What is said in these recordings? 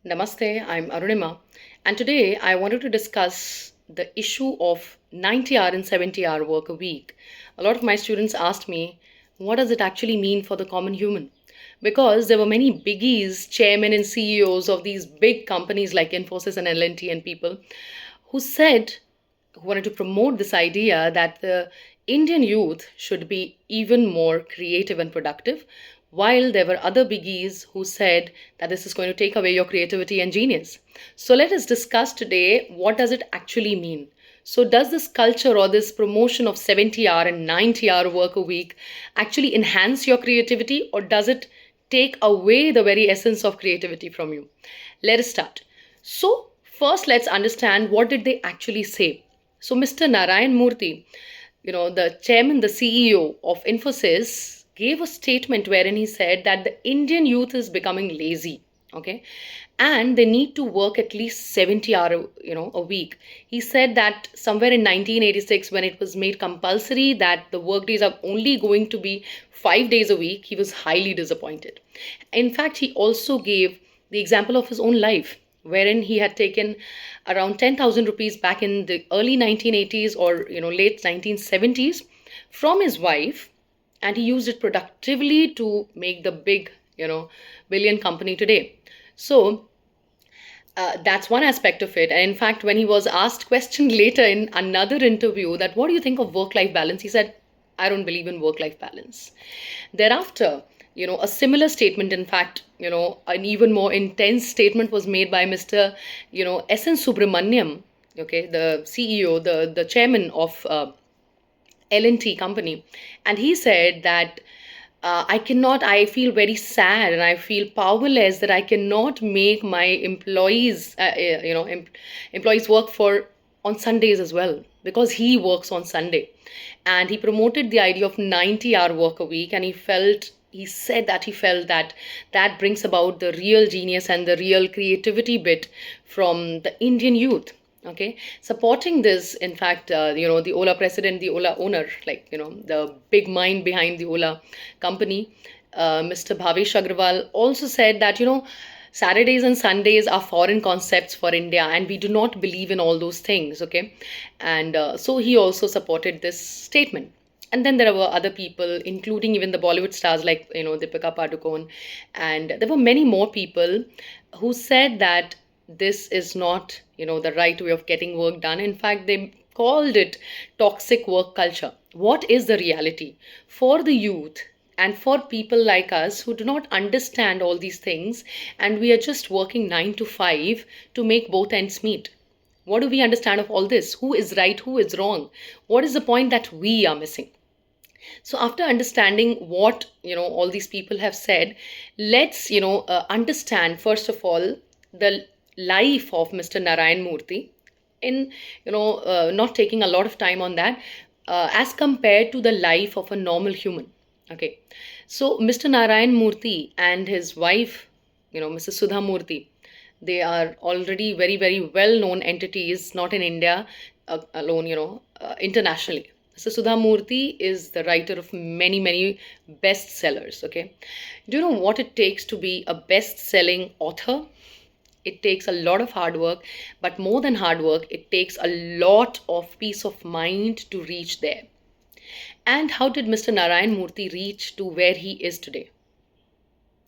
Namaste, I'm Arunima, and today I wanted to discuss the issue of 90-hour and 70-hour work a week. A lot of my students asked me, what does it actually mean for the common human? Because there were many biggies, chairmen and CEOs of these big companies like Infosys and L&T and people who said who wanted to promote this idea that the Indian youth should be even more creative and productive, while there were other biggies who said that this is going to take away your creativity and genius. So let us discuss today, what does it actually mean? So does this culture or this promotion of 70-hour and 90-hour work a week actually enhance your creativity, or does it take away the very essence of creativity from you? Let us start. So first let's understand, what did they actually say. So Mr. Narayan Murthy, the chairman, the CEO of Infosys, gave a statement wherein he said that the Indian youth is becoming lazy. Okay, and they need to work at least 70 hour a week. He said that somewhere in 1986, when it was made compulsory that the work days are only going to be 5 days a week, he was highly disappointed. In fact, he also gave the example of his own life, wherein he had taken around 10,000 rupees back in the early 1980s or late 1970s from his wife, and he used it productively to make the big billion company today. So that's one aspect of it. And in fact, when he was asked question later in another interview that what do you think of work life balance, he said, I don't believe in work life balance. Thereafter, a similar statement, in fact, an even more intense statement was made by Mr. SN Subramaniam, okay, the CEO, the chairman of L&T company. And he said that I feel very sad and I feel powerless that I cannot make my employees work for on Sundays as well, because he works on Sunday. And he promoted the idea of 90-hour work a week, and he said that he felt that that brings about the real genius and the real creativity bit from the Indian youth. Okay, supporting this, in fact, the Ola president, the Ola owner, like the big mind behind the Ola company, Mr. Bhavesh Agrawal, also said that Saturdays and Sundays are foreign concepts for India, and we do not believe in all those things. Okay, and so he also supported this statement. And then there were other people, including even the Bollywood stars like Deepika Padukone, and there were many more people who said that this is not the right way of getting work done. In fact, they called it toxic work culture. What is the reality for the youth and for people like us who do not understand all these things, and we are just working 9 to 5 to make both ends meet? What do we understand of all this? Who is right, who is wrong? What is the point that we are missing? So after understanding what all these people have said, let's understand first of all the life of Mr. Narayan Murthy, in not taking a lot of time on that, as compared to the life of a normal human. Okay, so Mr. Narayan Murthy and his wife, Mrs. Sudha Murthy, they are already very, very well known entities, not in India alone, internationally. So Sudha Murthy is the writer of many, many bestsellers. Okay, do you know what it takes to be a best-selling author? It takes a lot of hard work, but more than hard work, it takes a lot of peace of mind to reach there. And how did Mr. Narayan Murthy reach to where he is today?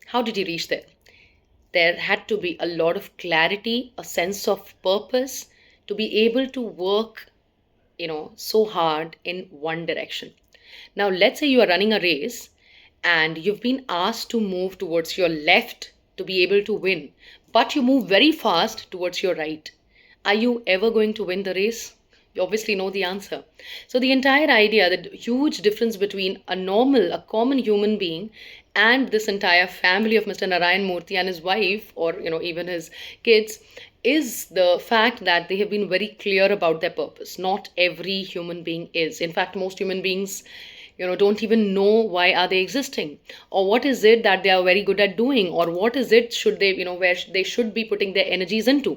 How did he reach there? There had to be a lot of clarity, a sense of purpose to be able to work, so hard in one direction. Now, let's say you are running a race and you've been asked to move towards your left to be able to win, but you move very fast towards your right. Are you ever going to win the race? You obviously know the answer. So the entire idea, the huge difference between a common human being and this entire family of Mr. Narayan Murthy and his wife, or even his kids, is the fact that they have been very clear about their purpose. Not every human being is. In fact, most human beings don't even know why are they existing, or what is it that they are very good at doing, or what is it should they where they should be putting their energies into.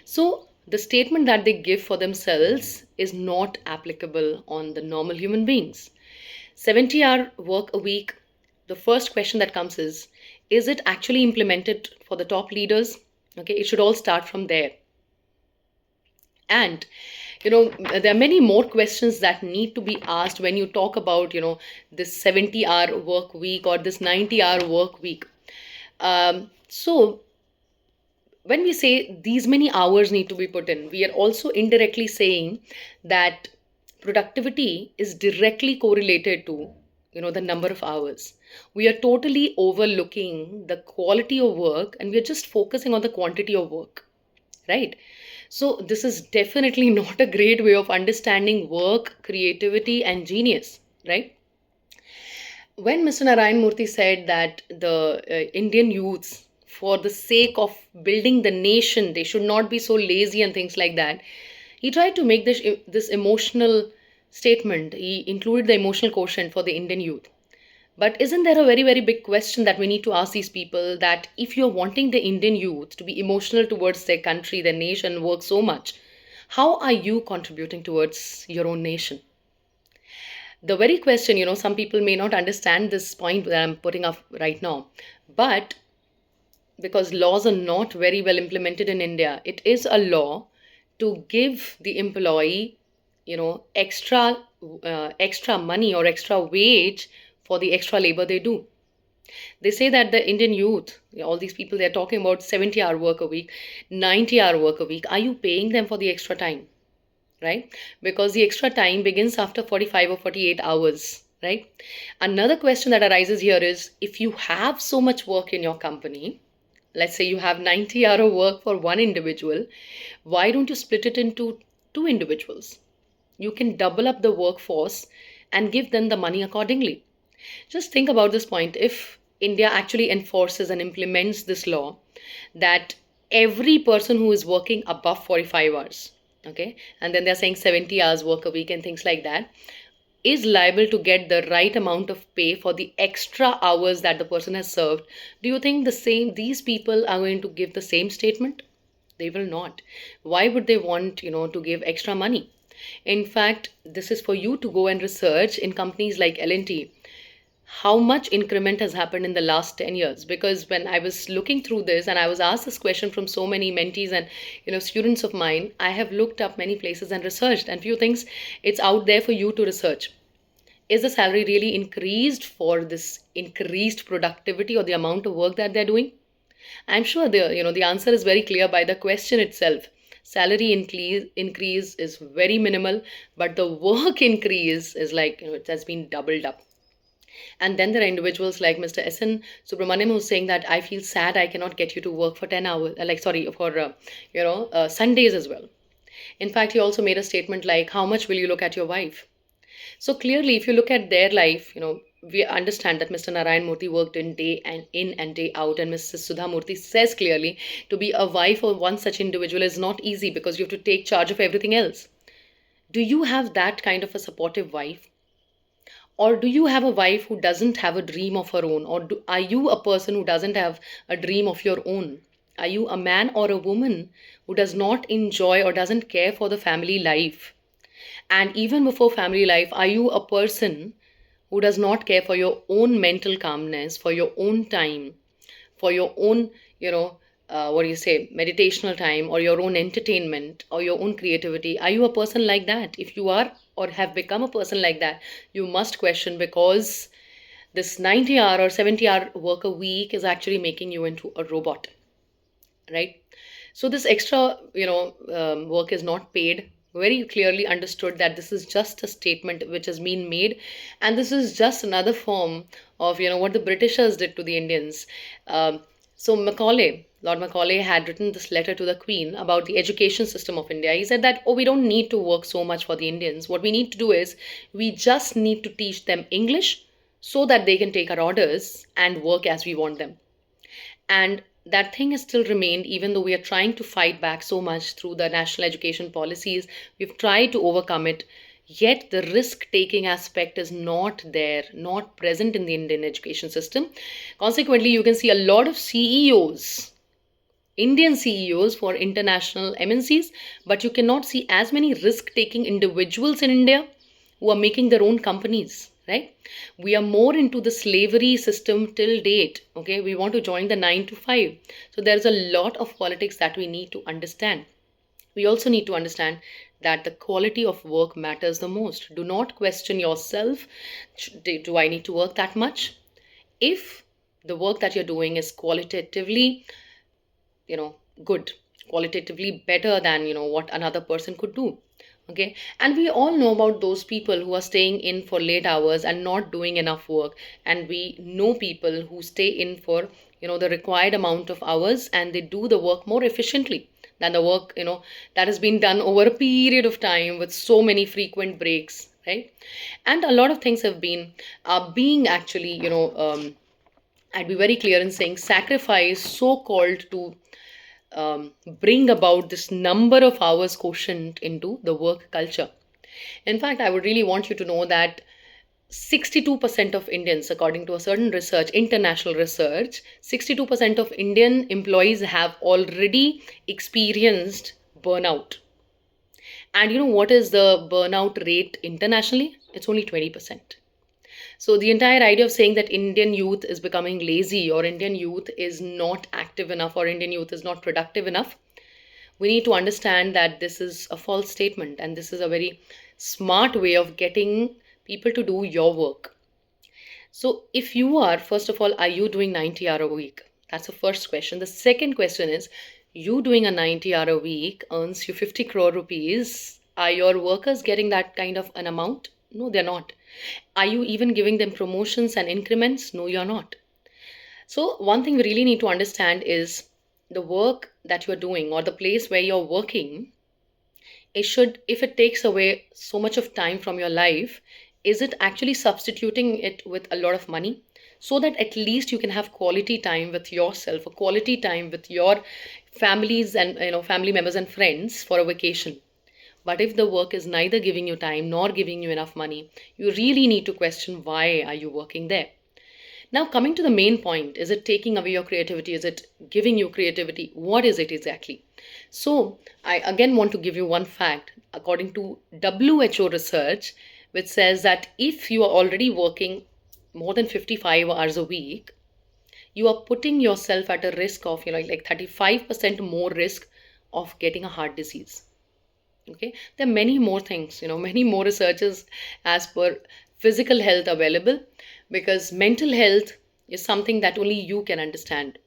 So the statement that they give for themselves is not applicable on the normal human beings. 70-hour work a week, the first question that comes is it actually implemented for the top leaders? Okay, it should all start from there. And there are many more questions that need to be asked when you talk about this 70-hour work week or this 90-hour work week. So when we say these many hours need to be put in, we are also indirectly saying that productivity is directly correlated to the number of hours. We are totally overlooking the quality of work, and we are just focusing on the quantity of work, right? So this is definitely not a great way of understanding work, creativity, and genius, right? When Mr. Narayan Murthy said that the Indian youths, for the sake of building the nation, they should not be so lazy and things like that, he tried to make this emotional statement. He included the emotional quotient for the Indian youth. But isn't there a very, very big question that we need to ask these people, that if you're wanting the Indian youth to be emotional towards their country, their nation, work so much, how are you contributing towards your own nation? The very question, some people may not understand this point that I'm putting up right now, but because laws are not very well implemented in India, it is a law to give the employee, extra money or extra wage for the extra labor they do. They say that the Indian youth, all these people, they're talking about 70-hour work a week, 90-hour work a week. Are you paying them for the extra time? Right? Because the extra time begins after 45 or 48 hours, right? Another question that arises here is, if you have so much work in your company, let's say you have 90-hour work for one individual, why don't you split it into two individuals? You can double up the workforce and give them the money accordingly. Just think about this point. If India actually enforces and implements this law, that every person who is working above 45 hours, okay, and then they're saying 70 hours work a week and things like that, is liable to get the right amount of pay for the extra hours that the person has served, do you think these people are going to give the same statement? They will not. Why would they want, to give extra money? In fact, this is for you to go and research in companies like L&T how much increment has happened in the last 10 years. Because when I was looking through this and I was asked this question from so many mentees and students of mine, I have looked up many places and researched, and few things, it's out there for you to research. Is the salary really increased for this increased productivity or the amount of work that they're doing? I'm sure the answer is very clear by the question itself. Salary increase is very minimal, but the work increase is like, it has been doubled up. And then there are individuals like Mr. S.N. Subramaniam who's saying that I feel sad I cannot get you to work for 10 hours, like, sorry, for, Sundays as well. In fact, he also made a statement like, how much will you look at your wife? So clearly, if you look at their life, we understand that Mr. Narayan Murthy worked in and day out, and Mrs. Sudha Murthy says clearly to be a wife of one such individual is not easy because you have to take charge of everything else. Do you have that kind of a supportive wife? Or do you have a wife who doesn't have a dream of her own? Or are you a person who doesn't have a dream of your own? Are you a man or a woman who does not enjoy or doesn't care for the family life? And even before family life, are you a person who does not care for your own mental calmness, for your own time, for your own, what do you say, meditational time, or your own entertainment, or your own creativity? Are you a person like that? If you are or have become a person like that, you must question, because this 90-hour or 70-hour work a week is actually making you into a robot, right? So this extra, work is not paid. Very clearly understood that this is just a statement which has been made, and this is just another form of, what the Britishers did to the Indians. So Lord Macaulay had written this letter to the Queen about the education system of India. He said that, oh, we don't need to work so much for the Indians. What we need to do is we just need to teach them English so that they can take our orders and work as we want them. And that thing has still remained, even though we are trying to fight back so much through the national education policies. We've tried to overcome it, yet the risk taking aspect is not there, not present in the Indian education system. Consequently, you can see a lot of CEOs, Indian CEOs for international MNCs, but you cannot see as many risk taking individuals in India who are making their own companies, right? We are more into the slavery system till date. Okay, we want to join the 9 to 5. So there's a lot of politics that we need to understand. We also need to understand that the quality of work matters the most. Do not question yourself. Do I need to work that much? If the work that you're doing is qualitatively, you know, good, qualitatively better than, what another person could do. Okay, and we all know about those people who are staying in for late hours and not doing enough work, and we know people who stay in for, the required amount of hours, and they do the work more efficiently than the work, that has been done over a period of time with so many frequent breaks, right? And a lot of things have been being actually, I'd be very clear in saying sacrifice so called to bring about this number of hours quotient into the work culture. In fact, I would really want you to know that 62% of Indians, according to a certain research, international research, 62% of Indian employees have already experienced burnout. And you know what is the burnout rate internationally? It's only 20%. So the entire idea of saying that Indian youth is becoming lazy, or Indian youth is not active enough, or Indian youth is not productive enough, we need to understand that this is a false statement, and this is a very smart way of getting people to do your work. So if you are, first of all, are you doing 90 hour a week? That's the first question. The second question is, you doing a 90 hour a week earns you 50 crore rupees. Are your workers getting that kind of an amount? No, they're not. Are you even giving them promotions and increments? No, you're not. So, one thing we really need to understand is the work that you're doing, or the place where you're working, if it takes away so much of time from your life, is it actually substituting it with a lot of money, so that at least you can have quality time with yourself, or quality time with your families and, family members and friends for a vacation? But if the work is neither giving you time nor giving you enough money, you really need to question, why are you working there? Now, coming to the main point, is it taking away your creativity? Is it giving you creativity? What is it exactly? So, I again want to give you one fact. According to WHO research, which says that if you are already working more than 55 hours a week, you are putting yourself at a risk of, like 35% more risk of getting a heart disease. Okay, there are many more things, many more researches as per physical health available, because mental health is something that only you can understand.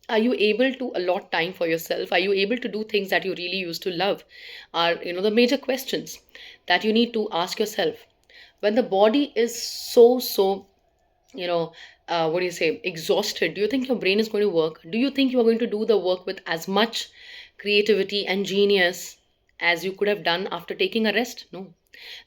Are you able to allot time for yourself? Are you able to do things that you really used to love? Are, the major questions that you need to ask yourself. When the body is so, you know what do you say, exhausted, do you think your brain is going to work? Do you think you are going to do the work with as much creativity and genius as you could have done after taking a rest? No.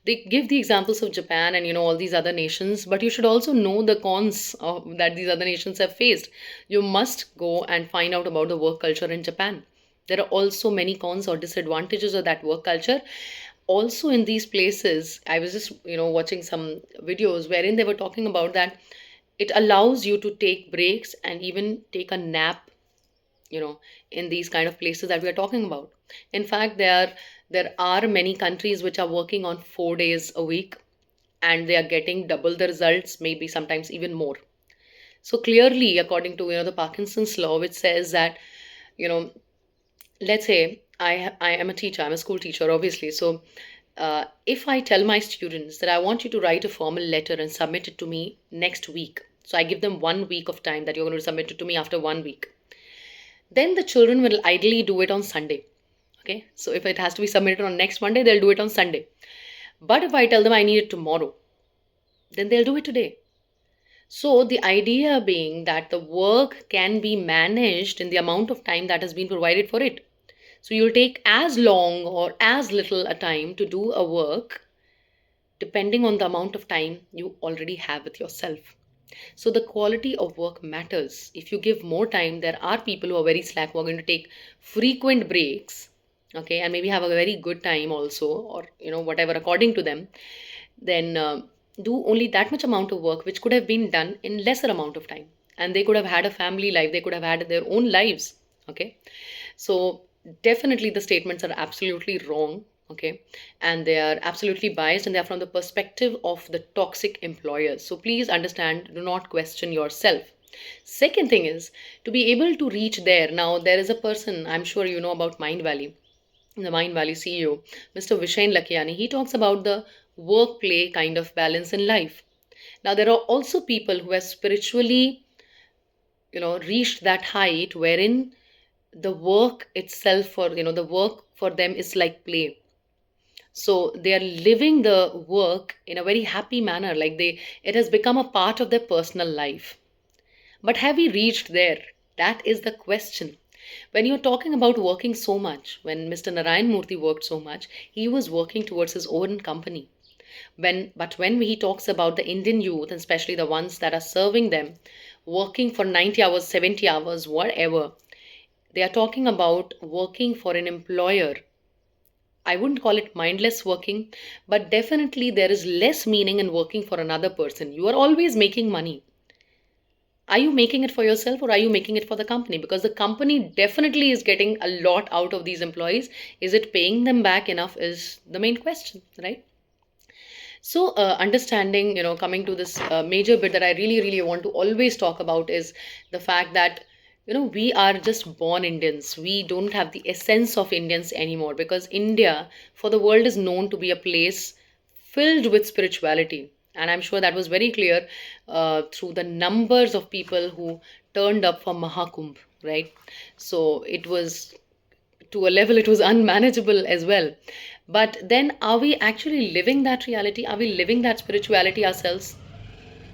They give the examples of Japan and, all these other nations, but you should also know the cons that these other nations have faced. You must go and find out about the work culture in Japan. There are also many cons or disadvantages of that work culture. Also, in these places, I was just, watching some videos wherein they were talking about that it allows you to take breaks and even take a nap, in these kind of places that we are talking about. In fact, there are many countries which are working on 4 days a week, and they are getting double the results, maybe sometimes even more. So clearly, according to, the Parkinson's law, which says that, you know let's say I am a teacher, I'm a school teacher, obviously. So if I tell my students that I want you to write a formal letter and submit it to me next week, so I give them 1 week of time that you're going to submit it to me after 1 week, then the children will ideally do it on Sunday. Okay, so if it has to be submitted on next Monday, they'll do it on Sunday. But if I tell them I need it tomorrow, then they'll do it today. So the idea being that the work can be managed in the amount of time that has been provided for it. So you'll take as long or as little a time to do a work depending on the amount of time you already have with yourself. So the quality of work matters. If you give more time, there are people who are very slack who are going to take frequent breaks, okay, and maybe have a very good time also, or whatever according to them. Then do only that much amount of work which could have been done in lesser amount of time, and they could have had a family life, they could have had their own lives. Okay, so definitely the statements are absolutely wrong. okay? And they are absolutely biased and they are from the perspective of the toxic employers. So please understand, do not question yourself. Second thing is to be able to reach there. Now, there is a person, I'm sure you know about Mind Valley, the Mind Valley CEO, Mr. Vishain Lakiani. He talks about the work play kind of balance in life. Now, there are also people who have spiritually, reached that height wherein the work itself for, the work for them is like play. So they are living the work in a very happy manner, like it has become a part of their personal life. But have we reached there? That is the question. When you're talking about working so much, when Mr. Narayan Murthy worked so much, he was working towards his own company. When he talks about the Indian youth, and especially the ones that are serving them, working for 90 hours, 70 hours, whatever, they are talking about working for an employer. I wouldn't call it mindless working, but definitely there is less meaning in working for another person. You are always making money. Are you making it for yourself or are you making it for the company? Because the company definitely is getting a lot out of these employees. Is it paying them back enough is the main question, right? So, understanding, coming to this major bit that I really, really want to always talk about is the fact that, we are just born Indians. We don't have the essence of Indians anymore because India, for the world, is known to be a place filled with spirituality. And I'm sure that was very clear through the numbers of people who turned up for Mahakumbh, right? So it was to a level it was unmanageable as well. But then are we actually living that reality? Are we living that spirituality ourselves?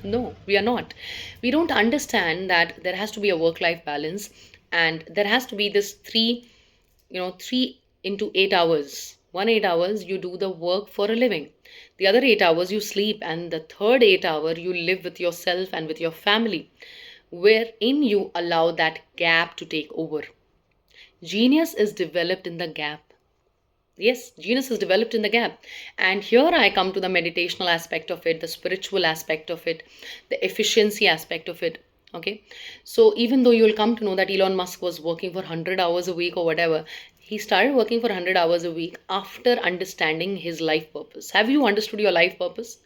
No, we are not. We don't understand that there has to be a work life balance and there has to be this 3 into 8 hours. 1 8 hours you do the work for a living. The other 8 hours you sleep, and the third 8 hour you live with yourself and with your family, wherein you allow that gap to take over. Genius is developed in the gap. Yes, genius is developed in the gap. And here I come to the meditational aspect of it, the spiritual aspect of it, the efficiency aspect of it. Okay. So even though you'll come to know that Elon Musk was working for 100 hours a week or whatever, he started working for 100 hours a week after understanding his life purpose. Have you understood your life purpose?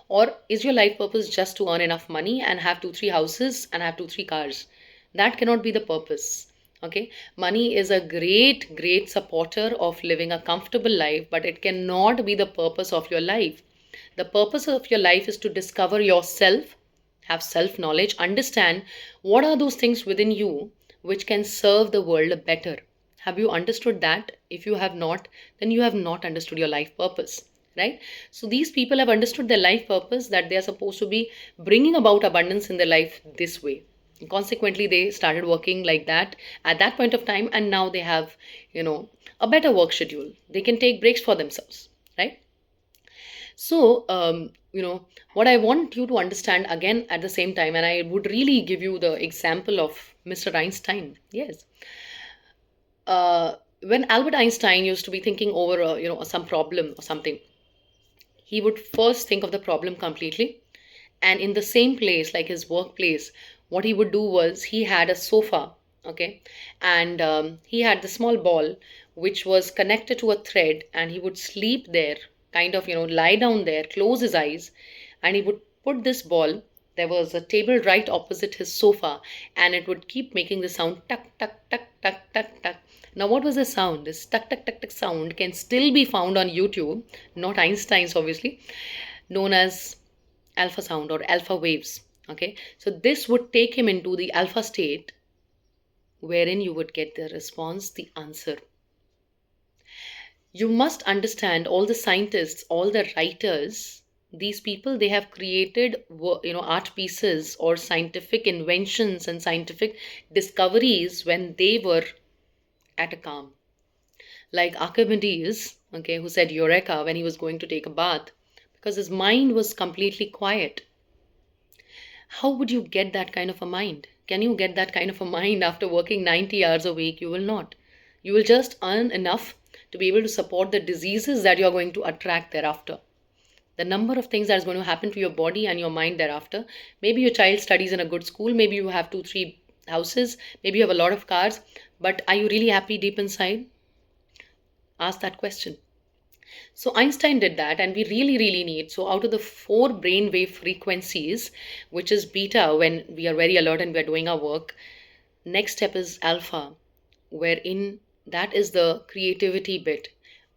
Or is your life purpose just to earn enough money and have two, three houses and have two, three cars? That cannot be the purpose. Okay, money is a great, great supporter of living a comfortable life, but it cannot be the purpose of your life. The purpose of your life is to discover yourself, have self knowledge, understand what are those things within you which can serve the world better. Have you understood that? If you have not, then you have not understood your life purpose, right? So these people have understood their life purpose, that they are supposed to be bringing about abundance in their life this way. Consequently, they started working like that at that point of time, and now they have, a better work schedule. They can take breaks for themselves, right? So, what I want you to understand again at the same time, and I would really give you the example of Mr. Einstein. Yes. When Albert Einstein used to be thinking over, some problem or something, he would first think of the problem completely. And in the same place, like his workplace, what he would do was he had a sofa, okay, and he had the small ball which was connected to a thread, and he would sleep there, kind of, lie down there, close his eyes, and he would put this ball. There was a table right opposite his sofa, and it would keep making the sound tuck, tuck, tuck, tuck, tuck, tuck. Now, what was the sound? This tuck, tuck, tuck, tuck sound can still be found on YouTube, not Einstein's, obviously, known as alpha sound or alpha waves. Okay, so this would take him into the alpha state wherein you would get the response, the answer. You must understand all the scientists, all the writers, these people, they have created art pieces or scientific inventions and scientific discoveries when they were at a calm. Like Archimedes, okay, who said eureka when he was going to take a bath because his mind was completely quiet. How would you get that kind of a mind? Can you get that kind of a mind after working 90 hours a week? You will not. You will just earn enough to be able to support the diseases that you're going to attract thereafter. The number of things that is going to happen to your body and your mind thereafter. Maybe your child studies in a good school, maybe you have two, three houses, maybe you have a lot of cars, but are you really happy deep inside? Ask that question. So Einstein did that, and we really, really need. So out of the four brainwave frequencies, which is beta when we are very alert and we are doing our work, next step is alpha, wherein that is the creativity bit.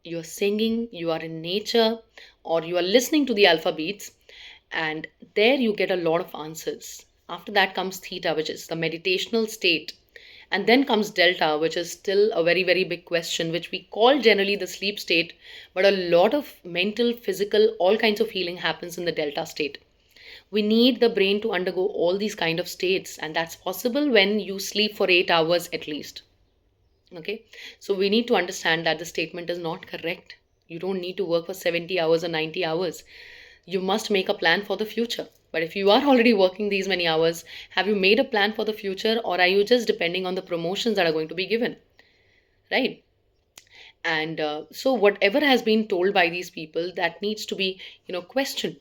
You're singing, you are in nature, or you are listening to the alpha beats, and there you get a lot of answers. After that comes theta, which is the meditational state. And then comes delta, which is still a very, very big question, which we call generally the sleep state. But a lot of mental, physical, all kinds of healing happens in the delta state. We need the brain to undergo all these kind of states, and that's possible when you sleep for 8 hours at least. Okay, so we need to understand that the statement is not correct. You don't need to work for 70 hours or 90 hours. You must make a plan for the future. But if you are already working these many hours, have you made a plan for the future, or are you just depending on the promotions that are going to be given? Right? And so whatever has been told by these people, that needs to be, questioned.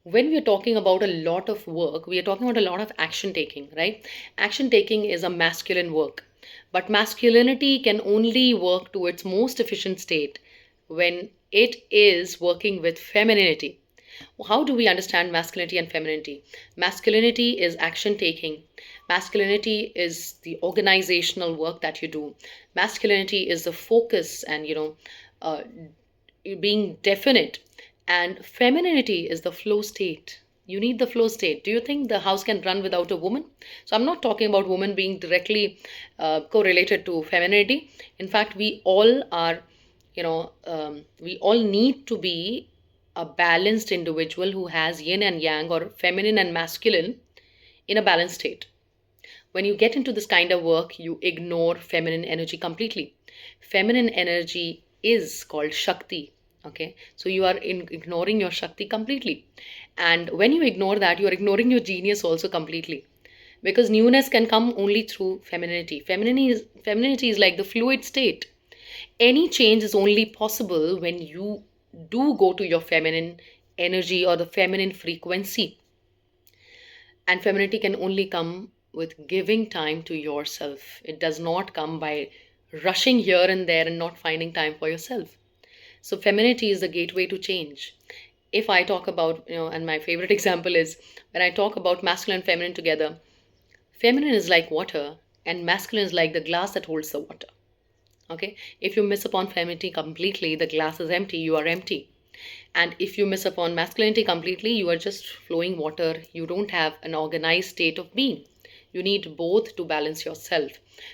When we are talking about a lot of work, we are talking about a lot of action taking, right? Action taking is a masculine work, but masculinity can only work to its most efficient state when it is working with femininity. How do we understand masculinity and femininity? Masculinity is action taking. Masculinity is the organizational work that you do. Masculinity is the focus and, uh, being definite. And femininity is the flow state. You need the flow state. Do you think the house can run without a woman? So I'm not talking about women being directly correlated to femininity. In fact, we all are, we all need to be a balanced individual who has yin and yang, or feminine and masculine, in a balanced state. When you get into this kind of work, you ignore feminine energy completely. Feminine energy is called Shakti. Okay, so you are ignoring your Shakti completely. And when you ignore that, you are ignoring your genius also completely. Because newness can come only through femininity. Femininity is like the fluid state. Any change is only possible when you do go to your feminine energy or the feminine frequency. And femininity can only come with giving time to yourself. It does not come by rushing here and there and not finding time for yourself. So femininity is the gateway to change. If I talk about, and my favorite example is when I talk about masculine and feminine together, feminine is like water and masculine is like the glass that holds the water. Okay, if you miss upon femininity completely, the glass is empty, you are empty. And if you miss upon masculinity completely, you are just flowing water. You don't have an organized state of being. You need both to balance yourself.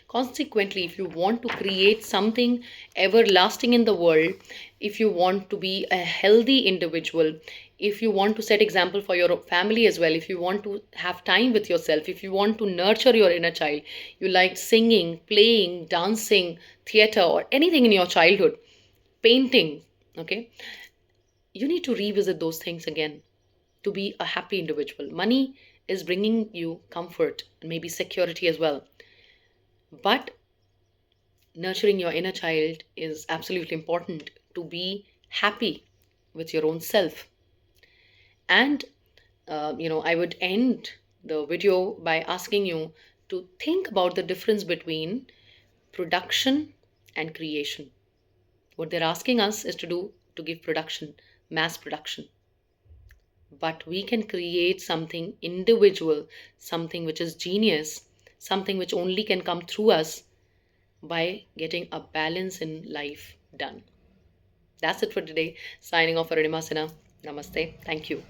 Consequently, if you want to create something everlasting in the world, if you want to be a healthy individual, if you want to set example for your family as well, if you want to have time with yourself, if you want to nurture your inner child, you like singing, playing, dancing, theater, or anything in your childhood, painting, okay, you need to revisit those things again to be a happy individual. Money is bringing you comfort and maybe security as well. But nurturing your inner child is absolutely important to be happy with your own self. And, I would end the video by asking you to think about the difference between production and creation. What they're asking us is to give production, mass production. But we can create something individual, something which is genius, something which only can come through us by getting a balance in life done. That's it for today. Signing off for Arima Sinha. Namaste. Thank you.